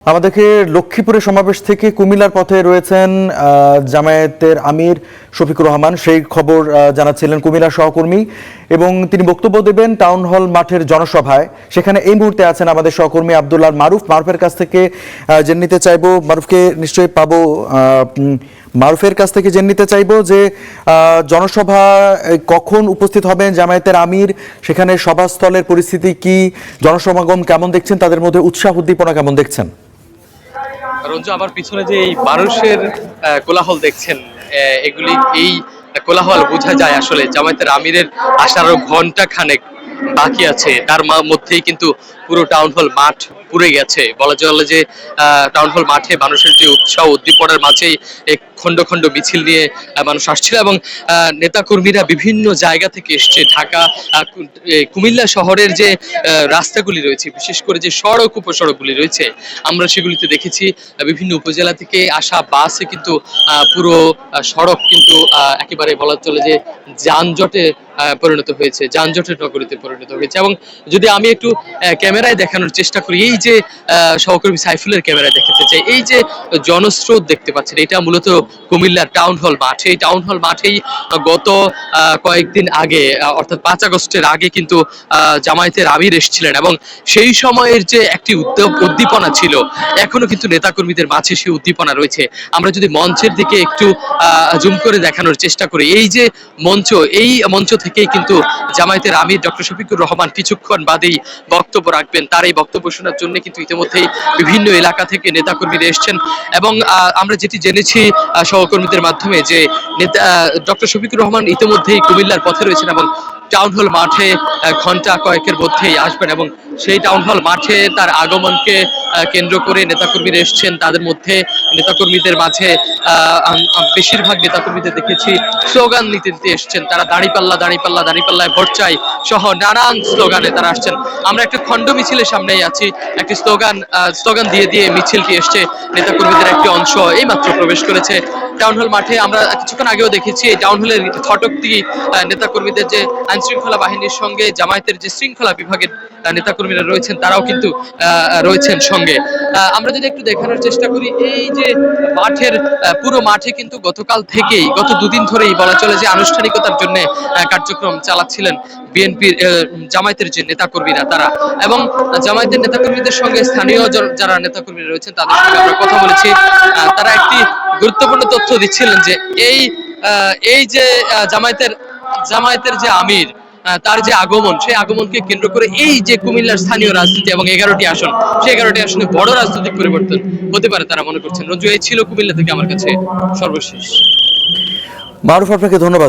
আমাদেরকে লক্ষ্মীপুরের সমাবেশ থেকে কুমিল্লার পথে রয়েছেন জামায়াতের আমির শফিকুর রহমান। সেই খবর জানাচ্ছিলেন কুমিল্লার সহকর্মী এবং তিনি বক্তব্য দেবেন টাউন হল মাঠের জনসভায়। সেখানে এই মুহূর্তে আছেন আমাদের সহকর্মী আব্দুল্লাহ মারুফের কাছ থেকে জেনে নিতে চাইবো, মারুফকে নিশ্চয়ই পাবো, মারুফের কাছ থেকে জেনে নিতে চাইবো যে জনসভা কখন উপস্থিত হবেন জামায়াতের আমির, সেখানে সভাস্থলের পরিস্থিতি কি, জনসমাগম কেমন দেখছেন, তাদের মধ্যে উৎসাহ উদ্দীপনা কেমন দেখছেন? রঞ্জু, আমার পিছনে যে এই মানুষের কোলাহল দেখছেন, এগুলি এই কোলাহল বোঝা যায় আসলে জামায়াতের আমিরের আসার ঘন্টা খানেক বাকি আছে। তার মধ্যেই কিন্তু পুরো টাউন হল মাঠ পুড়ে গেছে। বলা চলে যে টাউন হল মাঠে মানুষের যে উৎসাহ উদ্দীপনার মাঝেই খন্ড খন্ড মিছিল নিয়ে মানুষ আসছিল এবং নেতাকর্মীরা বিভিন্ন জায়গা থেকে এসছে। ঢাকা কুমিল্লা শহরের যে রাস্তাগুলি রয়েছে, বিশেষ করে যে সড়ক উপসড়কগুলি রয়েছে, আমরা সেগুলিতে দেখেছি বিভিন্ন উপজেলা থেকে আসা বাসে কিন্তু পুরো সড়ক কিন্তু একেবারে বলা চলে যে যানজটে পরিণত হয়েছে, যানজটের নগরীতে পরিণত হয়েছে। এবং যদি আমি একটু ক্যামেরায় দেখানোর চেষ্টা করি, এই যে সহকর্মী সাইফুলের ক্যামেরায় দেখাতে চাই, এই যে জনস্রোত দেখতে পাচ্ছেন, এটা মূলত কুমিল্লার টাউন হল মাঠে। এই টাউন হল মাঠেই গত কয়েকদিন আগে অর্থাৎ 5 আগস্টের আগে কিন্তু জামায়াতের আমির এসেছিলেন এবং সেই সময়ের যে একটি উদ্দীপনা ছিল, এখনো কিন্তু নেতাকর্মীদের মাঝে সেই উদ্দীপনা রয়েছে। আমরা যদি মঞ্চের দিকে একটু জুম করে দেখানোর চেষ্টা করি, এই যে মঞ্চ, এই মঞ্চ থেকেই কিন্তু জামায়াতের আমির ডক্টর শফিকুর রহমান কিছুক্ষণ বাদেই বক্তব্য রাখবেন। তার এই বক্তব্য শোনার জন্য কিন্তু ইতিমধ্যেই বিভিন্ন এলাকা থেকে নেতাকর্মীরা এসছেন এবং আমরা যেটি জেনেছি সহকর্মীদের মাধ্যমে যে ডক্টর শফিকুর রহমান ইতিমধ্যেই কুমিল্লার পথে রয়েছেন এবং টাউন হল মাঠে ঘন্টা কয়েকের মধ্যেই আসবেন এবং সেই টাউন হল মাঠে তার আগমনকে কেন্দ্র করে নেতাকর্মীরা এসছেন। তাদের মধ্যে নেতাকর্মীদের মাঝে বেশিরভাগ নেতাকর্মীদের দেখেছি স্লোগান নিতে এসছেন। তারা দাঁড়িপাল্লা দাঁড়িপাল্লা দাঁড়িপাল্লায় ভোট চাই সহ নানান স্লোগানে তারা আসছেন। আমরা একটা খণ্ড মিছিলের সামনেই আছি, একটি স্লোগান দিয়ে দিয়ে মিছিলটি এসছে। নেতাকর্মীদের একটি অংশ এইমাত্র প্রবেশ করেছে টাউন হল মাঠে। আমরা কিছুক্ষণ আগেও দেখেছি এই টাউন হলের ফটক দিয়ে নেতাকর্মীদের যে আইন শৃঙ্খলা বাহিনীর সঙ্গে জামায়াতের যে শৃঙ্খলা বিভাগের নেতাকর্মীরা রয়েছেন, তারাও কিন্তু রয়েছেন সঙ্গে। আমরা যদি একটু দেখানোর চেষ্টা করি, এই যে মাঠের পুরো মাঠে কিন্তু গতকাল থেকেই, গত দুদিন ধরেই বলা চলে যে আনুষ্ঠানিকতার জন্য কার্যক্রম চালাচ্ছিলেন বিএনপির জামায়াতের যে নেতাকর্মীরা তারা। এবং জামায়াতের নেতাকর্মীদের সঙ্গে স্থানীয় যারা নেতাকর্মীরা রয়েছেন তাদের সঙ্গে আমরা কথা বলেছি। তারা একটি গুরুত্বপূর্ণ তথ্য দিচ্ছিলেন যে এই যে জামায়াতের যে আমির, তার যে আগমন, সেই আগমনকে কেন্দ্র করে এই যে কুমিল্লার স্থানীয় রাজনীতি এবং 11টি আসন, সেই 11টি আসনে বড় রাজনৈতিক পরিবর্তন হতে পারে তারা মনে করছেন। রঞ্জু, এই ছিল কুমিল্লা থেকে আমার কাছে সর্বশেষ। মারুফ, আপনাকে ধন্যবাদ।